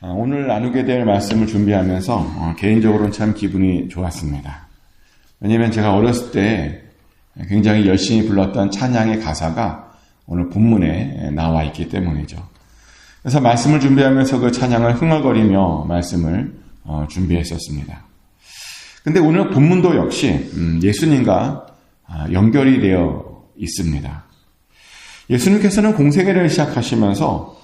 오늘 나누게 될 말씀을 준비하면서 개인적으로는 참 기분이 좋았습니다. 왜냐하면 제가 어렸을 때 굉장히 열심히 불렀던 찬양의 가사가 오늘 본문에 나와 있기 때문이죠. 그래서 말씀을 준비하면서 그 찬양을 흥얼거리며 말씀을 준비했었습니다. 근데 오늘 본문도 역시 예수님과 연결이 되어 있습니다. 예수님께서는 공생애를 시작하시면서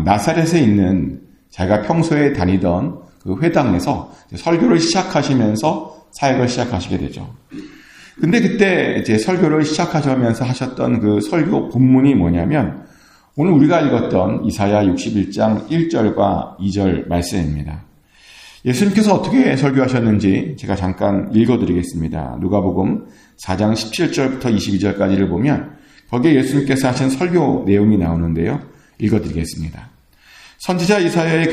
나사렛에 있는 자기가 평소에 다니던 그 회당에서 설교를 시작하시면서 사역을 시작하시게 되죠. 근데 그때 이제 설교를 시작하시면서 하셨던 그 설교 본문이 뭐냐면 오늘 우리가 읽었던 이사야 61장 1절과 2절 말씀입니다. 예수님께서 어떻게 설교하셨는지 제가 잠깐 읽어드리겠습니다. 누가복음 4장 17절부터 22절까지를 보면 거기에 예수님께서 하신 설교 내용이 나오는데요. 읽어드리겠습니다. 선지자 이사야의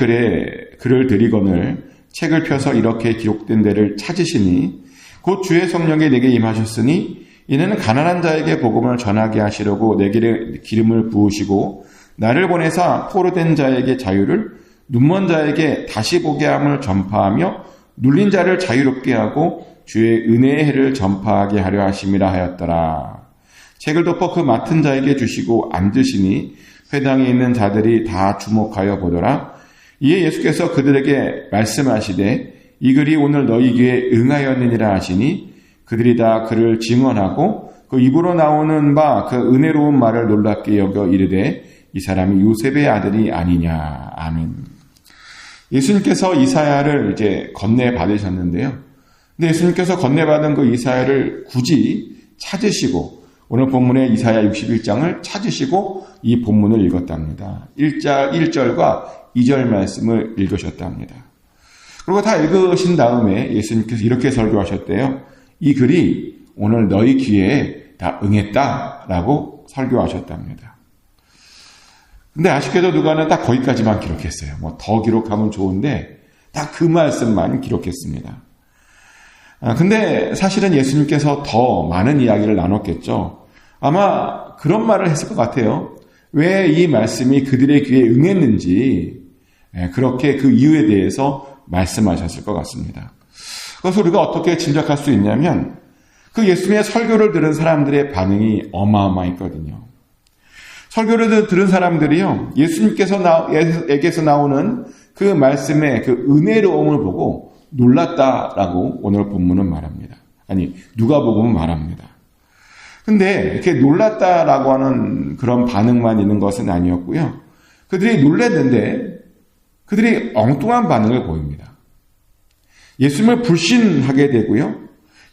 글을 드리거늘 책을 펴서 이렇게 기록된 데를 찾으시니 곧 주의 성령이 내게 임하셨으니 이는 가난한 자에게 복음을 전하게 하시려고 내게 기름을 부으시고 나를 보내사 포로된 자에게 자유를 눈먼 자에게 다시 보게 함을 전파하며 눌린 자를 자유롭게 하고 주의 은혜의 해를 전파하게 하려 하심이라 하였더라. 책을 덮어 그 맡은 자에게 주시고 앉으시니 회당에 있는 자들이 다 주목하여 보더라. 이에 예수께서 그들에게 말씀하시되 이 글이 오늘 너희 귀에 응하였느니라 하시니 그들이 다 그를 증언하고 그 입으로 나오는 바 그 은혜로운 말을 놀랍게 여겨 이르되 이 사람이 요셉의 아들이 아니냐. 아멘. 예수님께서 이사야를 이제 건네 받으셨는데요. 근데 예수님께서 건네 받은 그 이사야를 굳이 찾으시고 오늘 본문의 이사야 61장을 찾으시고 이 본문을 읽었답니다. 1절과 2절 말씀을 읽으셨답니다. 그리고 다 읽으신 다음에 예수님께서 이렇게 설교하셨대요. 이 글이 오늘 너희 귀에 다 응했다라고 설교하셨답니다. 근데 아쉽게도 누가는 딱 거기까지만 기록했어요. 뭐 더 기록하면 좋은데 딱 그 말씀만 기록했습니다. 근데 사실은 예수님께서 더 많은 이야기를 나눴겠죠. 아마 그런 말을 했을 것 같아요. 왜 이 말씀이 그들의 귀에 응했는지 그렇게 그 이유에 대해서 말씀하셨을 것 같습니다. 그래서 우리가 어떻게 짐작할 수 있냐면 그 예수님의 설교를 들은 사람들의 반응이 어마어마했거든요. 설교를 들은 사람들이요. 예수님께서에게서 나오는 그 말씀의 그 은혜로움을 보고 놀랐다라고 오늘 본문은 말합니다. 아니, 누가복음은 말합니다. 근데 이렇게 놀랐다라고 하는 그런 반응만 있는 것은 아니었고요. 그들이 놀랐는데 그들이 엉뚱한 반응을 보입니다. 예수님을 불신하게 되고요.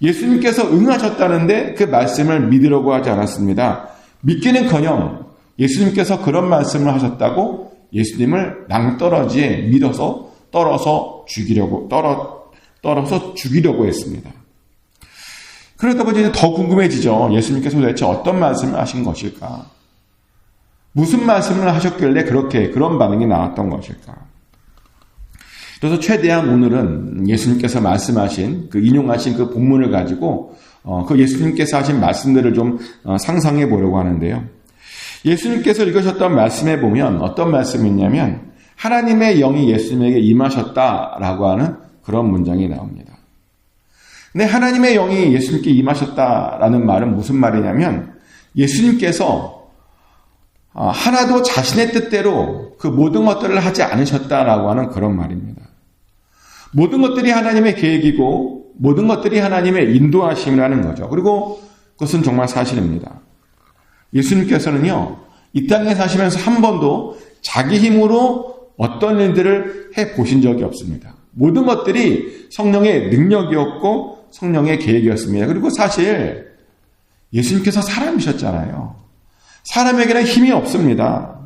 예수님께서 응하셨다는데 그 말씀을 믿으려고 하지 않았습니다. 믿기는커녕 예수님께서 그런 말씀을 하셨다고 예수님을 낭떠러지에 믿어서 떨어서 죽이려고 했습니다. 그러다 보니 이제 더 궁금해지죠. 예수님께서 도대체 어떤 말씀을 하신 것일까? 무슨 말씀을 하셨길래 그런 반응이 나왔던 것일까? 그래서 최대한 오늘은 예수님께서 말씀하신 인용하신 그 본문을 가지고 그 예수님께서 하신 말씀들을 좀 상상해 보려고 하는데요. 예수님께서 읽으셨던 말씀에 보면 어떤 말씀이 있냐면 하나님의 영이 예수님에게 임하셨다라고 하는 그런 문장이 나옵니다. 근데 하나님의 영이 예수님께 임하셨다라는 말은 무슨 말이냐면 예수님께서 하나도 자신의 뜻대로 그 모든 것들을 하지 않으셨다라고 하는 그런 말입니다. 모든 것들이 하나님의 계획이고 모든 것들이 하나님의 인도하심이라는 거죠. 그리고 그것은 정말 사실입니다. 예수님께서는요, 이 땅에 사시면서 한 번도 자기 힘으로 어떤 일들을 해보신 적이 없습니다. 모든 것들이 성령의 능력이었고 성령의 계획이었습니다. 그리고 사실 예수님께서 사람이셨잖아요. 사람에게는 힘이 없습니다.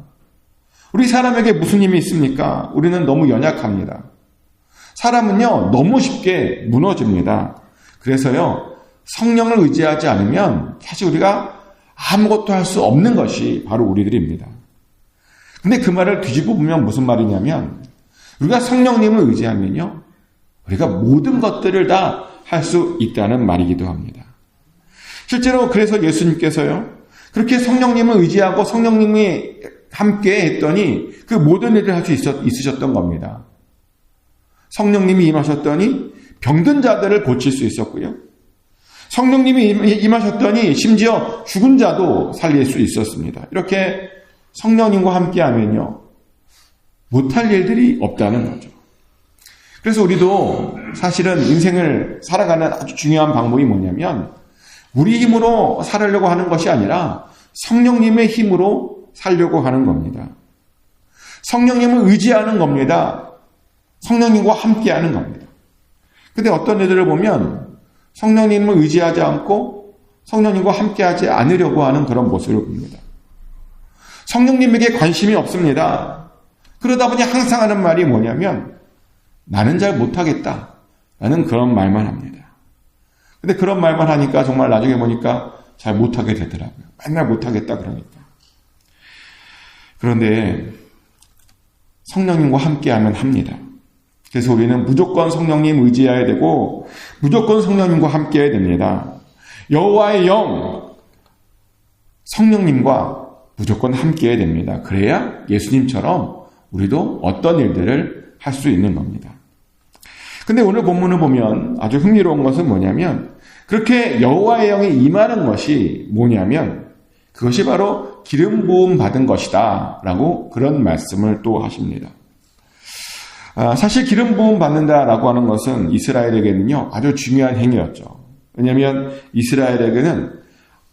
우리 사람에게 무슨 힘이 있습니까? 우리는 너무 연약합니다. 사람은요, 너무 쉽게 무너집니다. 그래서요, 성령을 의지하지 않으면 사실 우리가 아무것도 할 수 없는 것이 바로 우리들입니다. 근데 그 말을 뒤집어 보면 무슨 말이냐면 우리가 성령님을 의지하면요, 우리가 모든 것들을 다 할 수 있다는 말이기도 합니다. 실제로 그래서 예수님께서요, 그렇게 성령님을 의지하고 성령님이 함께 했더니 그 모든 일을 할 수 있으셨던 겁니다. 성령님이 임하셨더니 병든 자들을 고칠 수 있었고요. 성령님이 임하셨더니 심지어 죽은 자도 살릴 수 있었습니다. 이렇게 성령님과 함께하면요, 못할 일들이 없다는 거죠. 그래서 우리도 사실은 인생을 살아가는 아주 중요한 방법이 뭐냐면 우리 힘으로 살으려고 하는 것이 아니라 성령님의 힘으로 살려고 하는 겁니다. 성령님을 의지하는 겁니다. 성령님과 함께하는 겁니다. 근데 어떤 애들을 보면 성령님을 의지하지 않고 성령님과 함께하지 않으려고 하는 그런 모습을 봅니다. 성령님에게 관심이 없습니다. 그러다 보니 항상 하는 말이 뭐냐면 나는 잘 못하겠다 라는 그런 말만 합니다. 근데 그런 말만 하니까 정말 나중에 보니까 잘 못하게 되더라고요. 맨날 못하겠다 그러니까. 그런데 성령님과 함께하면 합니다. 그래서 우리는 무조건 성령님 의지해야 되고 무조건 성령님과 함께해야 됩니다. 여호와의 영, 성령님과 무조건 함께해야 됩니다. 그래야 예수님처럼 우리도 어떤 일들을 할 수 있는 겁니다. 근데 오늘 본문을 보면 아주 흥미로운 것은 뭐냐면 그렇게 여호와의 영이 임하는 것이 뭐냐면 그것이 바로 기름 부음 받은 것이다 라고 그런 말씀을 또 하십니다. 사실 기름 부음 받는다라고 하는 것은 이스라엘에게는요 아주 중요한 행위였죠. 왜냐하면 이스라엘에게는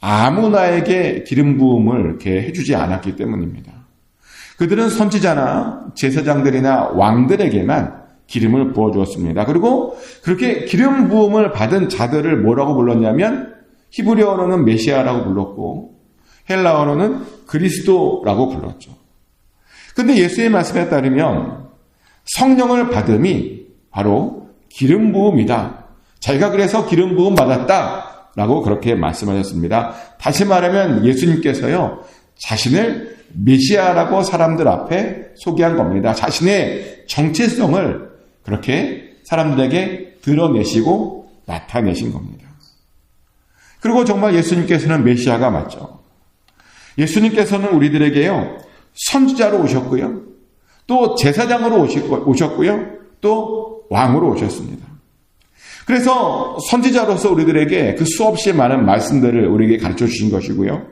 아무나에게 기름 부음을 이렇게 해주지 않았기 때문입니다. 그들은 선지자나 제사장들이나 왕들에게만 기름을 부어주었습니다. 그리고 그렇게 기름 부음을 받은 자들을 뭐라고 불렀냐면 히브리어로는 메시아라고 불렀고 헬라어로는 그리스도라고 불렀죠. 근데 예수의 말씀에 따르면 성령을 받음이 바로 기름 부음이다. 자기가 그래서 기름 부음 받았다라고 그렇게 말씀하셨습니다. 다시 말하면 예수님께서요 자신을 메시아라고 사람들 앞에 소개한 겁니다. 자신의 정체성을 그렇게 사람들에게 드러내시고 나타내신 겁니다. 그리고 정말 예수님께서는 메시아가 맞죠. 예수님께서는 우리들에게요 선지자로 오셨고요, 또 제사장으로 오셨고요, 또 왕으로 오셨습니다. 그래서 선지자로서 우리들에게 그 수없이 많은 말씀들을 우리에게 가르쳐 주신 것이고요,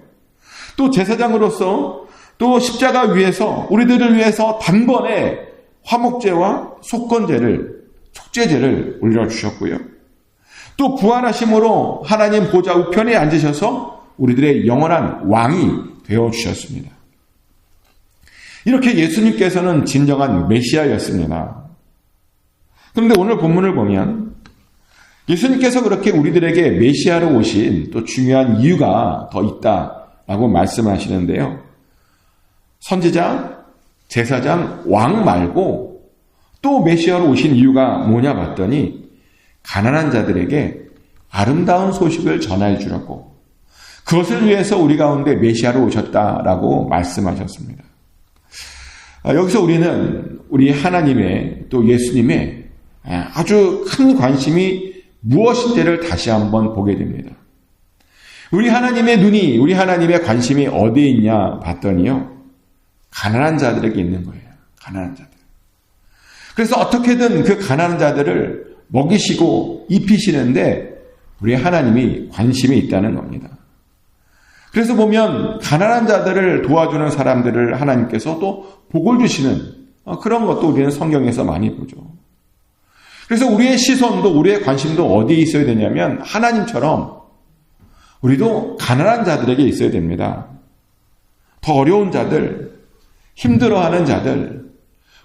또 제사장으로서 또 십자가 위에서 우리들을 위해서 단번에 화목제와 속건제를, 속죄제를 올려주셨고요, 또 부활하심으로 하나님 보좌 우편에 앉으셔서 우리들의 영원한 왕이 되어주셨습니다. 이렇게 예수님께서는 진정한 메시아였습니다. 그런데 오늘 본문을 보면 예수님께서 그렇게 우리들에게 메시아로 오신 또 중요한 이유가 더 있다라고 말씀하시는데요. 선지자, 제사장, 왕 말고 또 메시아로 오신 이유가 뭐냐 봤더니 가난한 자들에게 아름다운 소식을 전해 주려고, 그것을 위해서 우리 가운데 메시아로 오셨다라고 말씀하셨습니다. 여기서 우리는 우리 하나님의 또 예수님의 아주 큰 관심이 무엇인지를 다시 한번 보게 됩니다. 우리 하나님의 눈이, 우리 하나님의 관심이 어디에 있냐 봤더니요, 가난한 자들에게 있는 거예요. 가난한 자들. 그래서 어떻게든 그 가난한 자들을 먹이시고 입히시는데 우리 하나님이 관심이 있다는 겁니다. 그래서 보면 가난한 자들을 도와주는 사람들을 하나님께서 또 복을 주시는 그런 것도 우리는 성경에서 많이 보죠. 그래서 우리의 시선도 우리의 관심도 어디에 있어야 되냐면 하나님처럼 우리도 가난한 자들에게 있어야 됩니다. 더 어려운 자들, 힘들어하는 자들,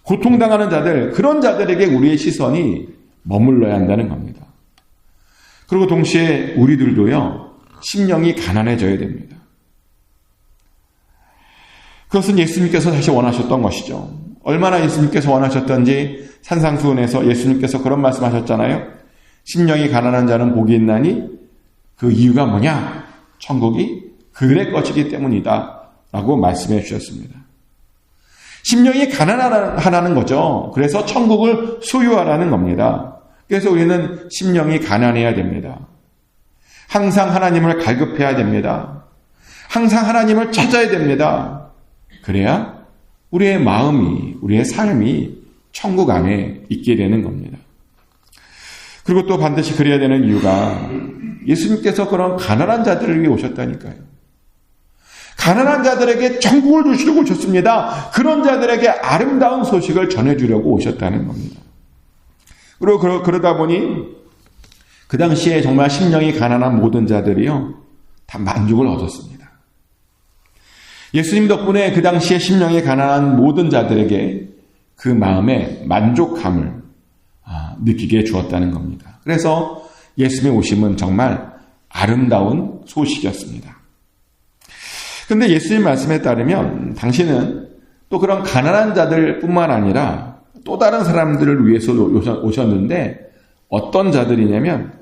고통당하는 자들, 그런 자들에게 우리의 시선이 머물러야 한다는 겁니다. 그리고 동시에 우리들도요, 심령이 가난해져야 됩니다. 그것은 예수님께서 다시 원하셨던 것이죠. 얼마나 예수님께서 원하셨던지 산상수훈에서 예수님께서 그런 말씀하셨잖아요. 심령이 가난한 자는 복이 있나니 그 이유가 뭐냐? 천국이 그들의 것이기 때문이다 라고 말씀해 주셨습니다. 심령이 가난하라는 거죠. 그래서 천국을 소유하라는 겁니다. 그래서 우리는 심령이 가난해야 됩니다. 항상 하나님을 갈급해야 됩니다. 항상 하나님을 찾아야 됩니다. 그래야 우리의 마음이, 우리의 삶이 천국 안에 있게 되는 겁니다. 그리고 또 반드시 그래야 되는 이유가 예수님께서 그런 가난한 자들을 위해 오셨다니까요. 가난한 자들에게 천국을 주시려고 오셨습니다. 그런 자들에게 아름다운 소식을 전해주려고 오셨다는 겁니다. 그리고 그러다 보니 그 당시에 정말 심령이 가난한 모든 자들이요, 다 만족을 얻었습니다. 예수님 덕분에 그 당시에 심령이 가난한 모든 자들에게 그 마음의 만족감을 느끼게 주었다는 겁니다. 그래서 예수님의 오심은 정말 아름다운 소식이었습니다. 그런데 예수님 말씀에 따르면 당신은 또 그런 가난한 자들뿐만 아니라 또 다른 사람들을 위해서 오셨는데 어떤 자들이냐면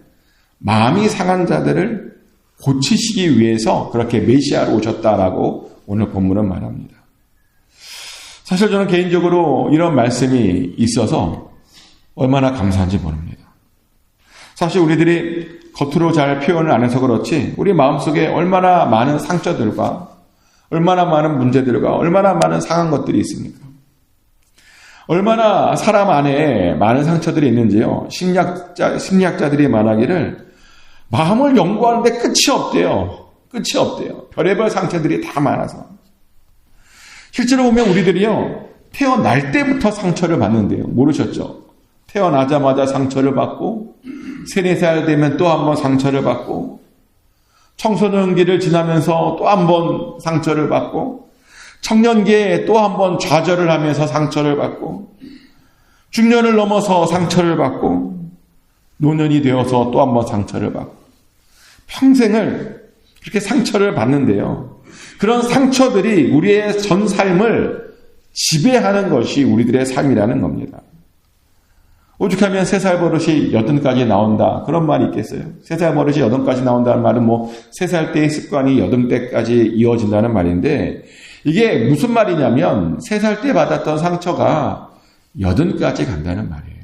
마음이 상한 자들을 고치시기 위해서 그렇게 메시아로 오셨다라고 오늘 본문은 말합니다. 사실 저는 개인적으로 이런 말씀이 있어서 얼마나 감사한지 모릅니다. 사실 우리들이 겉으로 잘 표현을 안 해서 그렇지 우리 마음속에 얼마나 많은 상처들과 얼마나 많은 문제들과 얼마나 많은 상한 것들이 있습니까? 얼마나 사람 안에 많은 상처들이 있는지요. 심리학자들이 말하기를 마음을 연구하는데 끝이 없대요. 끝이 없대요. 별의별 상처들이 다 많아서. 실제로 보면 우리들이요, 태어날 때부터 상처를 받는데요. 모르셨죠? 태어나자마자 상처를 받고 3, 4살 되면 또 한 번 상처를 받고 청소년기를 지나면서 또 한 번 상처를 받고 청년기에 또 한 번 좌절을 하면서 상처를 받고 중년을 넘어서 상처를 받고 노년이 되어서 또 한 번 상처를 받고 평생을 그렇게 상처를 받는데요. 그런 상처들이 우리의 전 삶을 지배하는 것이 우리들의 삶이라는 겁니다. 오죽하면 3살 버릇이 8까지 나온다. 그런 말이 있겠어요. 3살 버릇이 8까지 나온다는 말은 3살 때의 습관이 8대까지 이어진다는 말인데 이게 무슨 말이냐면 3살 때 받았던 상처가 8까지 간다는 말이에요.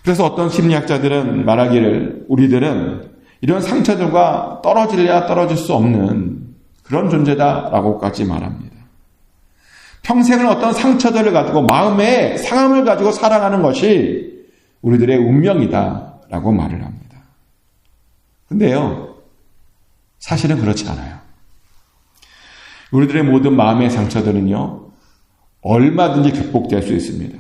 그래서 어떤 심리학자들은 말하기를 우리들은 이런 상처들과 떨어질래야 떨어질 수 없는 그런 존재다라고까지 말합니다. 평생을 어떤 상처들을 가지고 마음의 상함을 가지고 살아가는 것이 우리들의 운명이다라고 말을 합니다. 근데요, 사실은 그렇지 않아요. 우리들의 모든 마음의 상처들은요, 얼마든지 극복될 수 있습니다.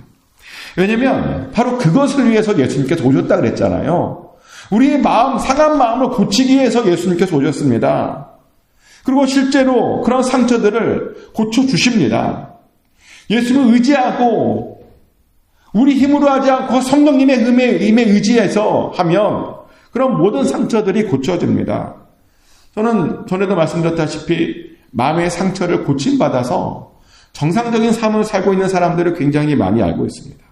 왜냐하면 바로 그것을 위해서 예수님께서 오셨다 그랬잖아요. 우리의 마음, 상한 마음을 고치기 위해서 예수님께서 오셨습니다. 그리고 실제로 그런 상처들을 고쳐주십니다. 예수님을 의지하고 우리 힘으로 하지 않고 성령님의 힘에 의지해서 하면 그런 모든 상처들이 고쳐집니다. 저는 전에도 말씀드렸다시피 마음의 상처를 고침받아서 정상적인 삶을 살고 있는 사람들을 굉장히 많이 알고 있습니다.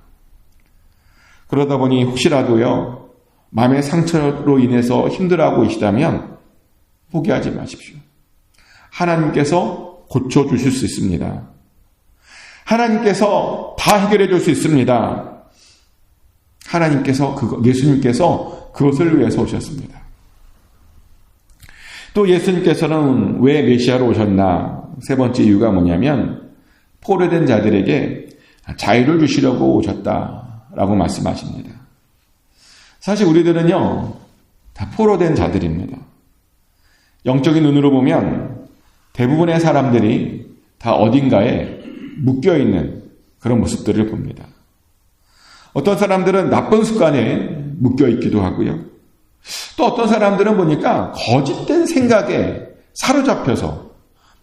그러다 보니 혹시라도요, 마음의 상처로 인해서 힘들어하고 계시다면 포기하지 마십시오. 하나님께서 고쳐주실 수 있습니다. 하나님께서 다 해결해 줄 수 있습니다. 예수님께서 그것을 위해서 오셨습니다. 또 예수님께서는 왜 메시아로 오셨나? 3번째 이유가 뭐냐면 포로된 자들에게 자유를 주시려고 오셨다라고 말씀하십니다. 사실 우리들은요, 다 포로된 자들입니다. 영적인 눈으로 보면 대부분의 사람들이 다 어딘가에 묶여있는 그런 모습들을 봅니다. 어떤 사람들은 나쁜 습관에 묶여있기도 하고요. 또 어떤 사람들은 보니까 거짓된 생각에 사로잡혀서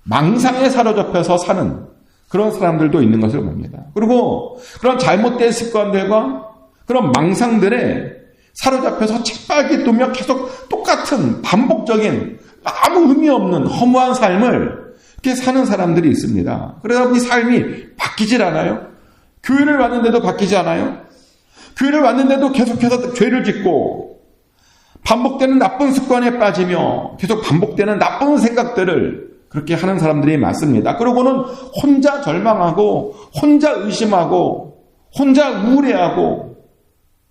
망상에 사로잡혀서 사는 그런 사람들도 있는 것을 봅니다. 그리고 그런 잘못된 습관들과 그런 망상들에 사로잡혀서 책박이 두며 계속 똑같은 반복적인 아무 의미 없는 허무한 삶을 이렇게 사는 사람들이 있습니다. 그러다 보니 삶이 바뀌질 않아요. 교회를 왔는데도 바뀌지 않아요. 교회를 왔는데도 계속해서 죄를 짓고 반복되는 나쁜 습관에 빠지며 계속 반복되는 나쁜 생각들을 그렇게 하는 사람들이 많습니다. 그러고는 혼자 절망하고 혼자 의심하고 혼자 우울해하고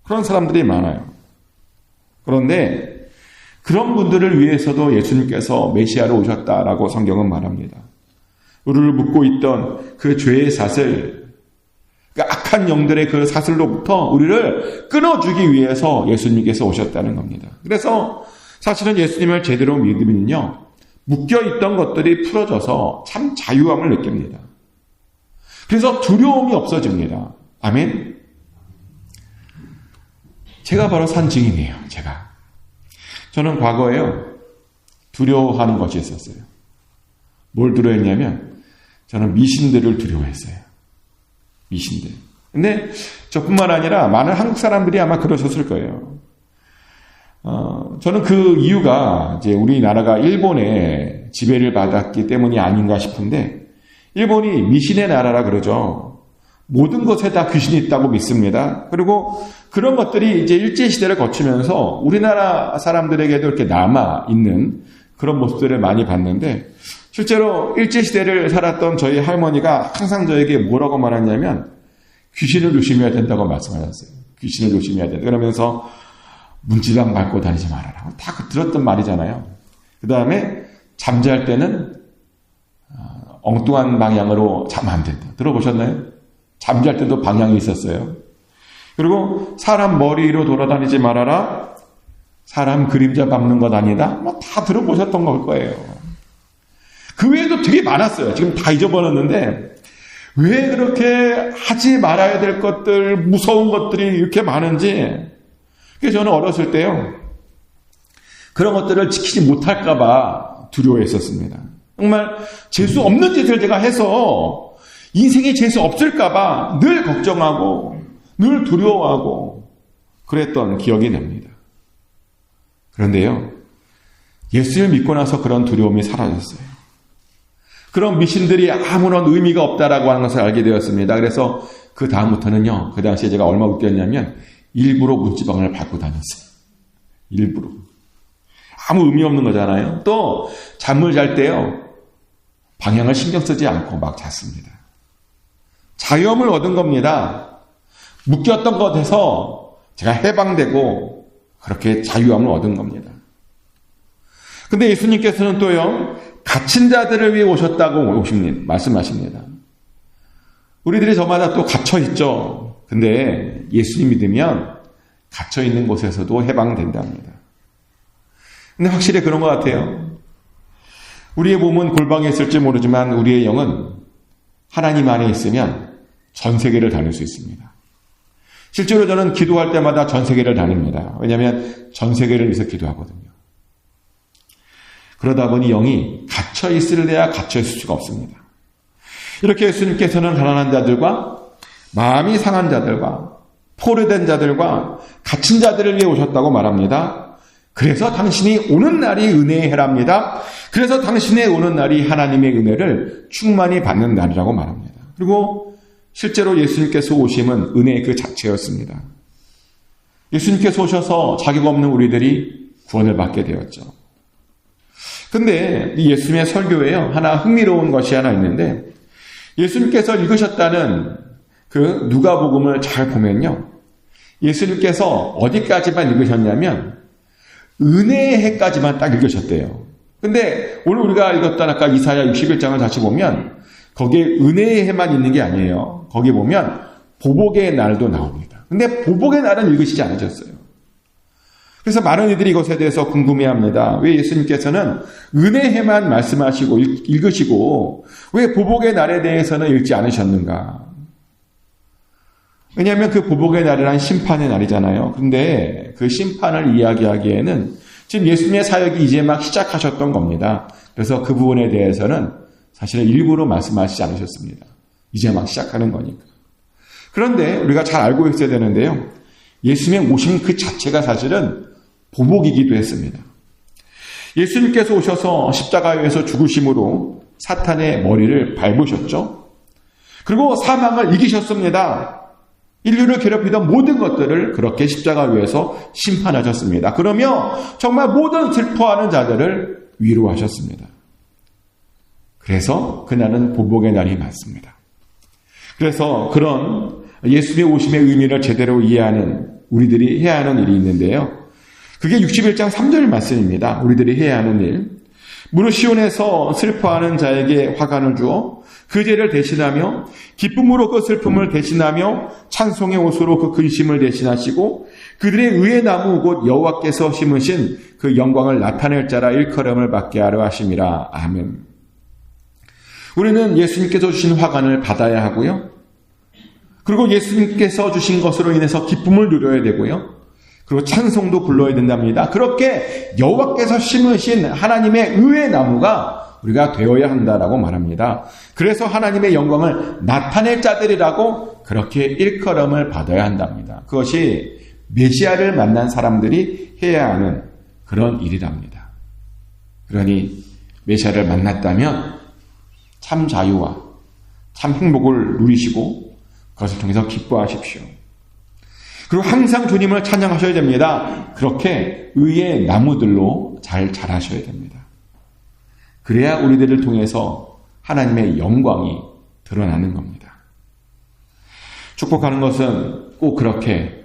그런 사람들이 많아요. 그런데 그런 분들을 위해서도 예수님께서 메시아로 오셨다라고 성경은 말합니다. 우리를 묶고 있던 그 죄의 사슬, 그 악한 영들의 그 사슬로부터 우리를 끊어주기 위해서 예수님께서 오셨다는 겁니다. 그래서 사실은 예수님을 제대로 믿으면요, 묶여있던 것들이 풀어져서 참 자유함을 느낍니다. 그래서 두려움이 없어집니다. 아멘. 제가 바로 산 증인이에요. 저는 과거에요, 두려워하는 것이 있었어요. 뭘 두려워했냐면 저는 미신들을 두려워했어요. 미신들. 근데 저뿐만 아니라 많은 한국 사람들이 아마 그러셨을 거예요. 저는 그 이유가 이제 우리나라가 일본의 지배를 받았기 때문이 아닌가 싶은데, 일본이 미신의 나라라 그러죠. 모든 것에 다 귀신이 있다고 믿습니다. 그리고 그런 것들이 이제 일제시대를 거치면서 우리나라 사람들에게도 이렇게 남아있는 그런 모습들을 많이 봤는데, 실제로 일제시대를 살았던 저희 할머니가 항상 저에게 뭐라고 말했냐면 귀신을 조심해야 된다고 말씀하셨어요. 귀신을 조심해야 된다. 그러면서 문지방 밟고 다니지 말아라. 다 들었던 말이잖아요. 그 다음에 잠잘 때는 엉뚱한 방향으로 자면 안 된다. 들어보셨나요? 잠잘 때도 방향이 있었어요. 그리고 사람 머리로 돌아다니지 말아라. 사람 그림자 밟는 것 아니다. 다 들어보셨던 걸 거예요. 그 외에도 되게 많았어요. 지금 다 잊어버렸는데 왜 그렇게 하지 말아야 될 것들, 무서운 것들이 이렇게 많은지. 그래서 저는 어렸을 때요, 그런 것들을 지키지 못할까 봐 두려워했었습니다. 정말 재수 없는 짓을 제가 해서 인생에 재수 없을까 봐 늘 걱정하고 늘 두려워하고 그랬던 기억이 납니다. 그런데요, 예수를 믿고 나서 그런 두려움이 사라졌어요. 그런 미신들이 아무런 의미가 없다라고 하는 것을 알게 되었습니다. 그래서 그 다음부터는요, 그 당시에 제가 얼마나 웃겼냐면 일부러 문지방을 밟고 다녔어요. 일부러. 아무 의미 없는 거잖아요. 또 잠을 잘 때요, 방향을 신경 쓰지 않고 막 잤습니다. 자유함을 얻은 겁니다. 묶였던 것에서 제가 해방되고 그렇게 자유함을 얻은 겁니다. 근데 예수님께서는 또요, 갇힌 자들을 위해 오셨다고 말씀하십니다. 우리들이 저마다 또 갇혀있죠. 근데 예수님 믿으면 갇혀있는 곳에서도 해방된답니다. 근데 확실히 그런 것 같아요. 우리의 몸은 골방에 있을지 모르지만 우리의 영은 하나님 안에 있으면 전 세계를 다닐 수 있습니다. 실제로 저는 기도할 때마다 전 세계를 다닙니다. 왜냐하면 전 세계를 위해서 기도하거든요. 그러다 보니 영이 갇혀있을래야 갇혀있을 수가 없습니다. 이렇게 예수님께서는 가난한 자들과 마음이 상한 자들과 포로된 자들과 갇힌 자들을 위해 오셨다고 말합니다. 그래서 당신이 오는 날이 은혜의 해랍니다. 그래서 당신의 오는 날이 하나님의 은혜를 충만히 받는 날이라고 말합니다. 그리고 실제로 예수님께서 오심은 은혜의 그 자체였습니다. 예수님께서 오셔서 자격 없는 우리들이 구원을 받게 되었죠. 근데 이 예수님의 설교에요, 하나 흥미로운 것이 하나 있는데, 예수님께서 읽으셨다는 그 누가복음을 잘 보면요, 예수님께서 어디까지만 읽으셨냐면 은혜의 해까지만 딱 읽으셨대요. 근데 오늘 우리가 읽었던 아까 이사야 61장을 다시 보면 거기에 은혜의 해만 있는 게 아니에요. 거기 보면 보복의 날도 나옵니다. 근데 보복의 날은 읽으시지 않으셨어요. 그래서 많은 이들이 이것에 대해서 궁금해합니다. 왜 예수님께서는 은혜의 해만 말씀하시고 읽으시고 왜 보복의 날에 대해서는 읽지 않으셨는가? 왜냐하면 그 보복의 날이란 심판의 날이잖아요. 근데 그 심판을 이야기하기에는 지금 예수님의 사역이 이제 막 시작하셨던 겁니다. 그래서 그 부분에 대해서는 사실은 일부러 말씀하시지 않으셨습니다. 이제 막 시작하는 거니까. 그런데 우리가 잘 알고 있어야 되는데요, 예수님의 오심 그 자체가 사실은 보복이기도 했습니다. 예수님께서 오셔서 십자가에서 죽으심으로 사탄의 머리를 밟으셨죠. 그리고 사망을 이기셨습니다. 인류를 괴롭히던 모든 것들을 그렇게 십자가 위에서 심판하셨습니다. 그러며 정말 모든 슬퍼하는 자들을 위로하셨습니다. 그래서 그날은 보복의 날이 맞습니다. 그래서 그런 예수님의 오심의 의미를 제대로 이해하는 우리들이 해야 하는 일이 있는데요. 그게 61장 3절 말씀입니다. 우리들이 해야 하는 일. 무릇 시온에서 슬퍼하는 자에게 화관을 주어 그 죄를 대신하며 기쁨으로 그 슬픔을 대신하며 찬송의 옷으로 그 근심을 대신하시고 그들의 의의 나무 곧 여호와께서 심으신 그 영광을 나타낼 자라 일컬음을 받게 하려 하심이라. 아멘. 우리는 예수님께서 주신 화관을 받아야 하고요. 그리고 예수님께서 주신 것으로 인해서 기쁨을 누려야 되고요. 그리고 찬송도 불러야 된답니다. 그렇게 여호와께서 심으신 하나님의 의의 나무가 우리가 되어야 한다라고 말합니다. 그래서 하나님의 영광을 나타낼 자들이라고 그렇게 일컬음을 받아야 한답니다. 그것이 메시아를 만난 사람들이 해야 하는 그런 일이랍니다. 그러니 메시아를 만났다면 참 자유와 참 행복을 누리시고 그것을 통해서 기뻐하십시오. 그리고 항상 주님을 찬양하셔야 됩니다. 그렇게 의의 나무들로 잘 자라셔야 됩니다. 그래야 우리들을 통해서 하나님의 영광이 드러나는 겁니다. 축복하는 것은 꼭 그렇게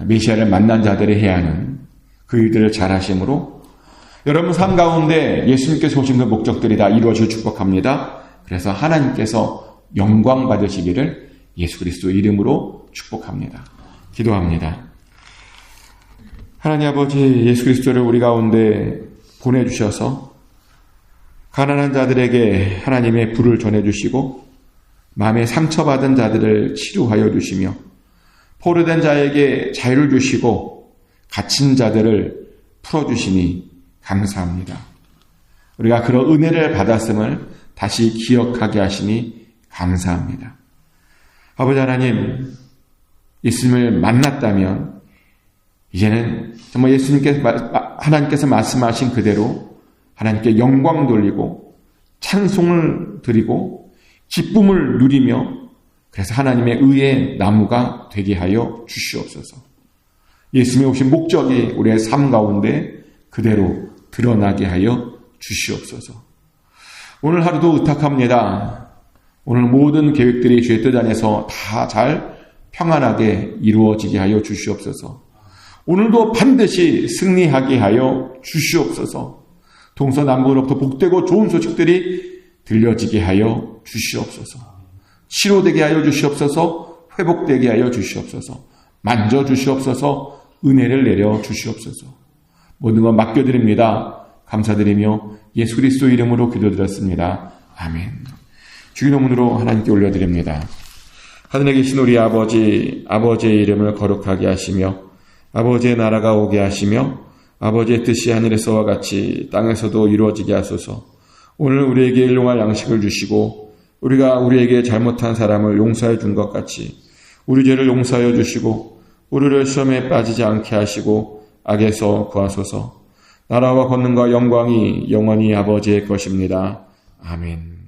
메시아를 만난 자들이 해야 하는 그 일들을 잘 하심으로 여러분 삶 가운데 예수님께서 오신 그 목적들이 다 이루어질 축복합니다. 그래서 하나님께서 영광 받으시기를 예수 그리스도 이름으로 축복합니다. 기도합니다. 하나님 아버지, 예수 그리스도를 우리 가운데 보내주셔서 가난한 자들에게 하나님의 불을 전해주시고 마음에 상처받은 자들을 치료하여 주시며 포로된 자에게 자유를 주시고 갇힌 자들을 풀어주시니 감사합니다. 우리가 그런 은혜를 받았음을 다시 기억하게 하시니 감사합니다. 아버지 하나님, 예수님을 만났다면 이제는 정말 하나님께서 말씀하신 그대로 하나님께 영광 돌리고 찬송을 드리고 기쁨을 누리며 그래서 하나님의 의의 나무가 되게 하여 주시옵소서. 예수님이 오신 목적이 우리의 삶 가운데 그대로 드러나게 하여 주시옵소서. 오늘 하루도 의탁합니다. 오늘 모든 계획들이 주의 뜻 안에서 다 잘 평안하게 이루어지게 하여 주시옵소서. 오늘도 반드시 승리하게 하여 주시옵소서. 동서남북으로부터 복되고 좋은 소식들이 들려지게 하여 주시옵소서. 치료되게 하여 주시옵소서. 회복되게 하여 주시옵소서. 만져주시옵소서. 은혜를 내려 주시옵소서. 모든 것 맡겨드립니다. 감사드리며 예수 그리스도 이름으로 기도드렸습니다. 아멘. 주의 이름으로 하나님께 올려드립니다. 하늘에 계신 우리 아버지, 아버지의 이름을 거룩하게 하시며 아버지의 나라가 오게 하시며 아버지의 뜻이 하늘에서와 같이 땅에서도 이루어지게 하소서. 오늘 우리에게 일용할 양식을 주시고 우리가 우리에게 잘못한 사람을 용서해 준 것 같이 우리 죄를 용서하여 주시고 우리를 시험에 빠지지 않게 하시고 악에서 구하소서. 나라와 권능과 영광이 영원히 아버지의 것입니다. 아멘.